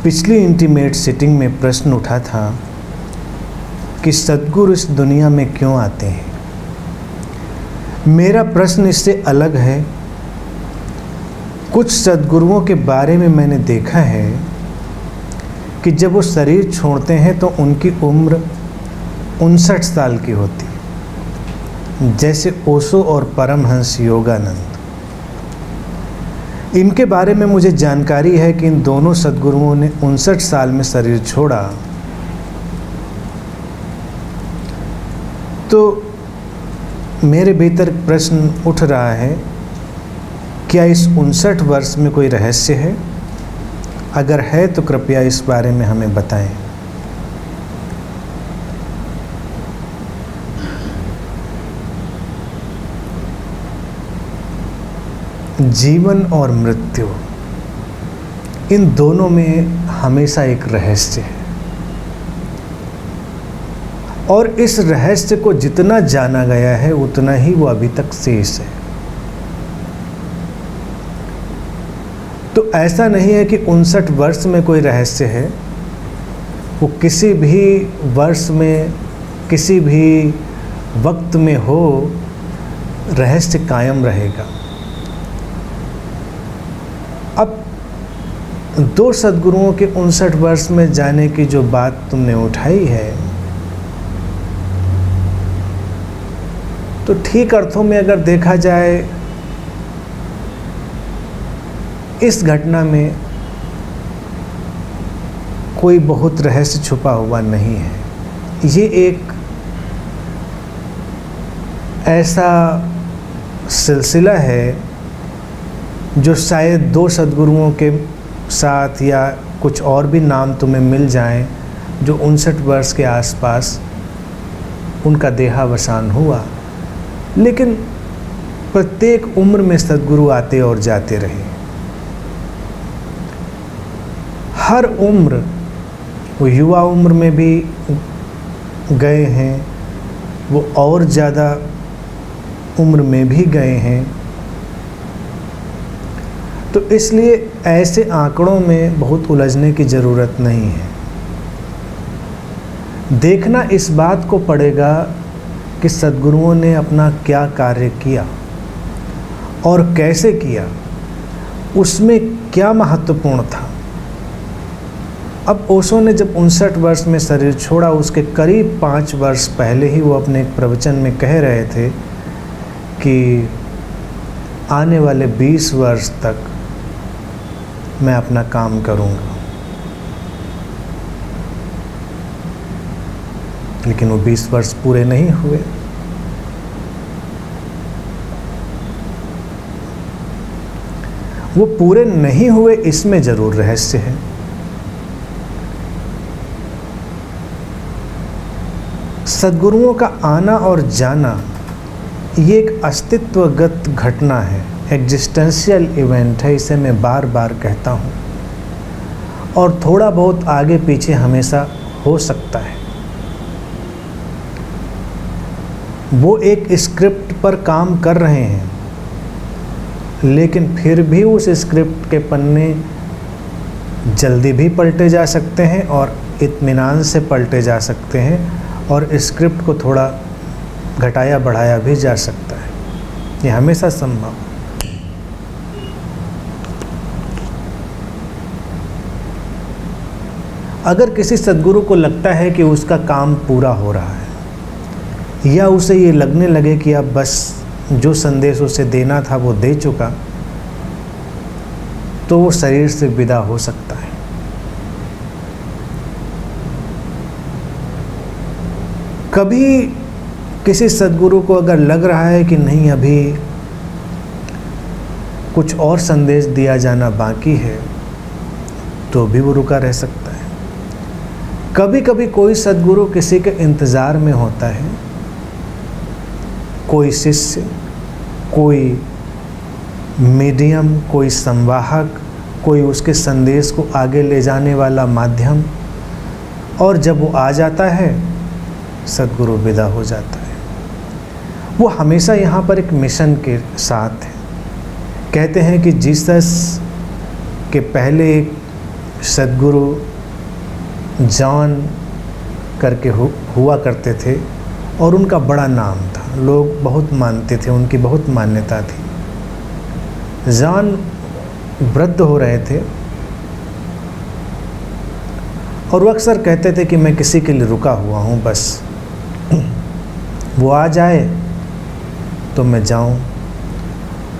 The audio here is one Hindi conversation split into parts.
पिछली इंटीमेट सिटिंग में प्रश्न उठा था कि सद्गुरु इस दुनिया में क्यों आते हैं। मेरा प्रश्न इससे अलग है। कुछ सद्गुरुओं के बारे में मैंने देखा है कि जब वो शरीर छोड़ते हैं तो उनकी उम्र 59 साल की होती, जैसे ओशो और परमहंस योगानंद। इनके बारे में मुझे जानकारी है कि इन दोनों सद्गुरुओं ने 59 साल में शरीर छोड़ा। तो मेरे भीतर प्रश्न उठ रहा है, क्या इस 59 वर्ष में कोई रहस्य है? अगर है तो कृपया इस बारे में हमें बताएं। जीवन और मृत्यु, इन दोनों में हमेशा एक रहस्य है, और इस रहस्य को जितना जाना गया है उतना ही वो अभी तक शेष है। तो ऐसा नहीं है कि 59 वर्ष में कोई रहस्य है, वो किसी भी वर्ष में किसी भी वक्त में हो, रहस्य कायम रहेगा। अब दो सद्गुरुओं के 59 वर्ष में जाने की जो बात तुमने उठाई है, तो ठीक अर्थों में अगर देखा जाए, इस घटना में कोई बहुत रहस्य छुपा हुआ नहीं है। ये एक ऐसा सिलसिला है जो शायद दो सद्गुरुओं के साथ या कुछ और भी नाम तुम्हें मिल जाएं, जो 59 वर्ष के आसपास उनका देहावसान हुआ। लेकिन प्रत्येक उम्र में सद्गुरु आते और जाते रहे। हर उम्र, वो युवा उम्र में भी गए हैं, वो और ज़्यादा उम्र में भी गए हैं। तो इसलिए ऐसे आंकड़ों में बहुत उलझने की ज़रूरत नहीं है। देखना इस बात को पड़ेगा कि सद्गुरुओं ने अपना क्या कार्य किया और कैसे किया, उसमें क्या महत्वपूर्ण था। अब ओशो ने जब 59 वर्ष में शरीर छोड़ा, उसके करीब 5 वर्ष पहले ही वो अपने एक प्रवचन में कह रहे थे कि आने वाले 20 वर्ष तक मैं अपना काम करूंगा। लेकिन वो 20 वर्ष पूरे नहीं हुए। वो पूरे नहीं हुए, इसमें जरूर रहस्य है। सद्गुरुओं का आना और जाना ये एक अस्तित्वगत घटना है, एग्जिस्टेंशियल इवेंट है। इसे मैं बार बार कहता हूँ, और थोड़ा बहुत आगे पीछे हमेशा हो सकता है। वो एक स्क्रिप्ट पर काम कर रहे हैं, लेकिन फिर भी उस स्क्रिप्ट के पन्ने जल्दी भी पलटे जा सकते हैं और इत्मीनान से पलटे जा सकते हैं, और स्क्रिप्ट को थोड़ा घटाया बढ़ाया भी जा सकता है। ये हमेशा संभव है। अगर किसी सद्गुरु को लगता है कि उसका काम पूरा हो रहा है, या उसे ये लगने लगे कि अब बस जो संदेश उसे देना था वो दे चुका, तो वो शरीर से विदा हो सकता है। कभी किसी सद्गुरु को अगर लग रहा है कि नहीं, अभी कुछ और संदेश दिया जाना बाकी है, तो भी वो रुका रह सकता है। कभी कभी कोई सद्गुरु किसी के इंतज़ार में होता है, कोई शिष्य, कोई मीडियम, कोई संवाहक, कोई उसके संदेश को आगे ले जाने वाला माध्यम, और जब वो आ जाता है सद्गुरु विदा हो जाता है। वो हमेशा यहाँ पर एक मिशन के साथ है। कहते हैं कि जीसस के पहले एक सद्गुरु जॉन करके हुआ करते थे और उनका बड़ा नाम था, लोग बहुत मानते थे, उनकी बहुत मान्यता थी। जॉन वृद्ध हो रहे थे और वो अक्सर कहते थे कि मैं किसी के लिए रुका हुआ हूँ, बस वो आ जाए तो मैं जाऊँ।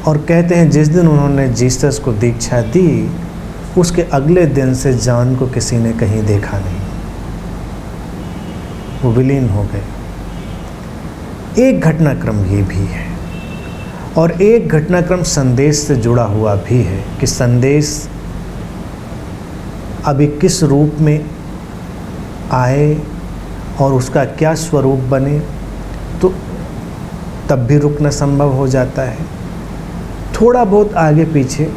और कहते हैं जिस दिन उन्होंने जीसस को दीक्षा दी, उसके अगले दिन से जॉन को किसी ने कहीं देखा नहीं, वो विलीन हो गए। एक घटनाक्रम ये भी है और एक घटनाक्रम संदेश से जुड़ा हुआ भी है कि संदेश अभी किस रूप में आए और उसका क्या स्वरूप बने, तो तब भी रुकना संभव हो जाता है। थोड़ा बहुत आगे पीछे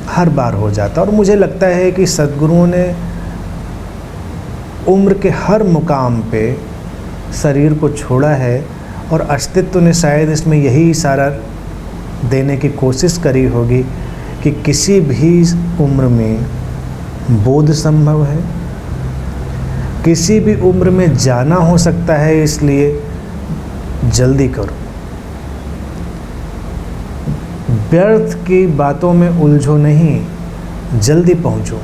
हर बार हो जाता है। और मुझे लगता है कि सद्गुरुओं ने उम्र के हर मुकाम पे शरीर को छोड़ा है और अस्तित्व ने शायद इसमें यही इशारा देने की कोशिश करी होगी कि किसी भी उम्र में बोध संभव है, किसी भी उम्र में जाना हो सकता है, इसलिए जल्दी करो, व्यर्थ की बातों में उलझो नहीं, जल्दी पहुंचो।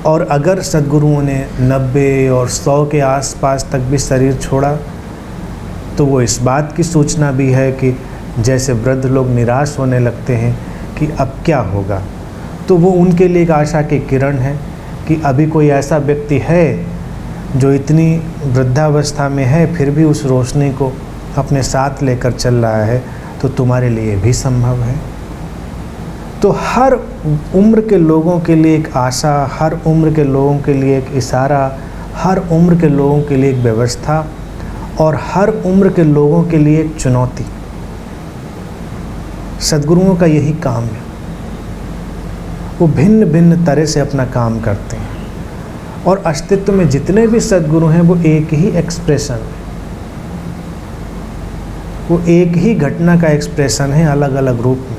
और अगर सद्गुरुओं ने 90 और 100 के आसपास तक भी शरीर छोड़ा, तो वो इस बात की सूचना भी है कि जैसे वृद्ध लोग निराश होने लगते हैं कि अब क्या होगा, तो वो उनके लिए एक आशा की किरण है कि अभी कोई ऐसा व्यक्ति है जो इतनी वृद्धावस्था में है फिर भी उस रोशनी को अपने साथ लेकर चल रहा है, तो तुम्हारे लिए भी संभव है। तो हर उम्र के लोगों के लिए एक आशा, हर उम्र के लोगों के लिए एक इशारा, हर उम्र के लोगों के लिए एक व्यवस्था और हर उम्र के लोगों के लिए एक चुनौती। सद्गुरुओं का यही काम है, वो भिन्न भिन्न तरह से अपना काम करते हैं और अस्तित्व में जितने भी सद्गुरु हैं वो एक ही एक्सप्रेशन है, वो एक ही घटना का एक्सप्रेशन है अलग अलग रूप में।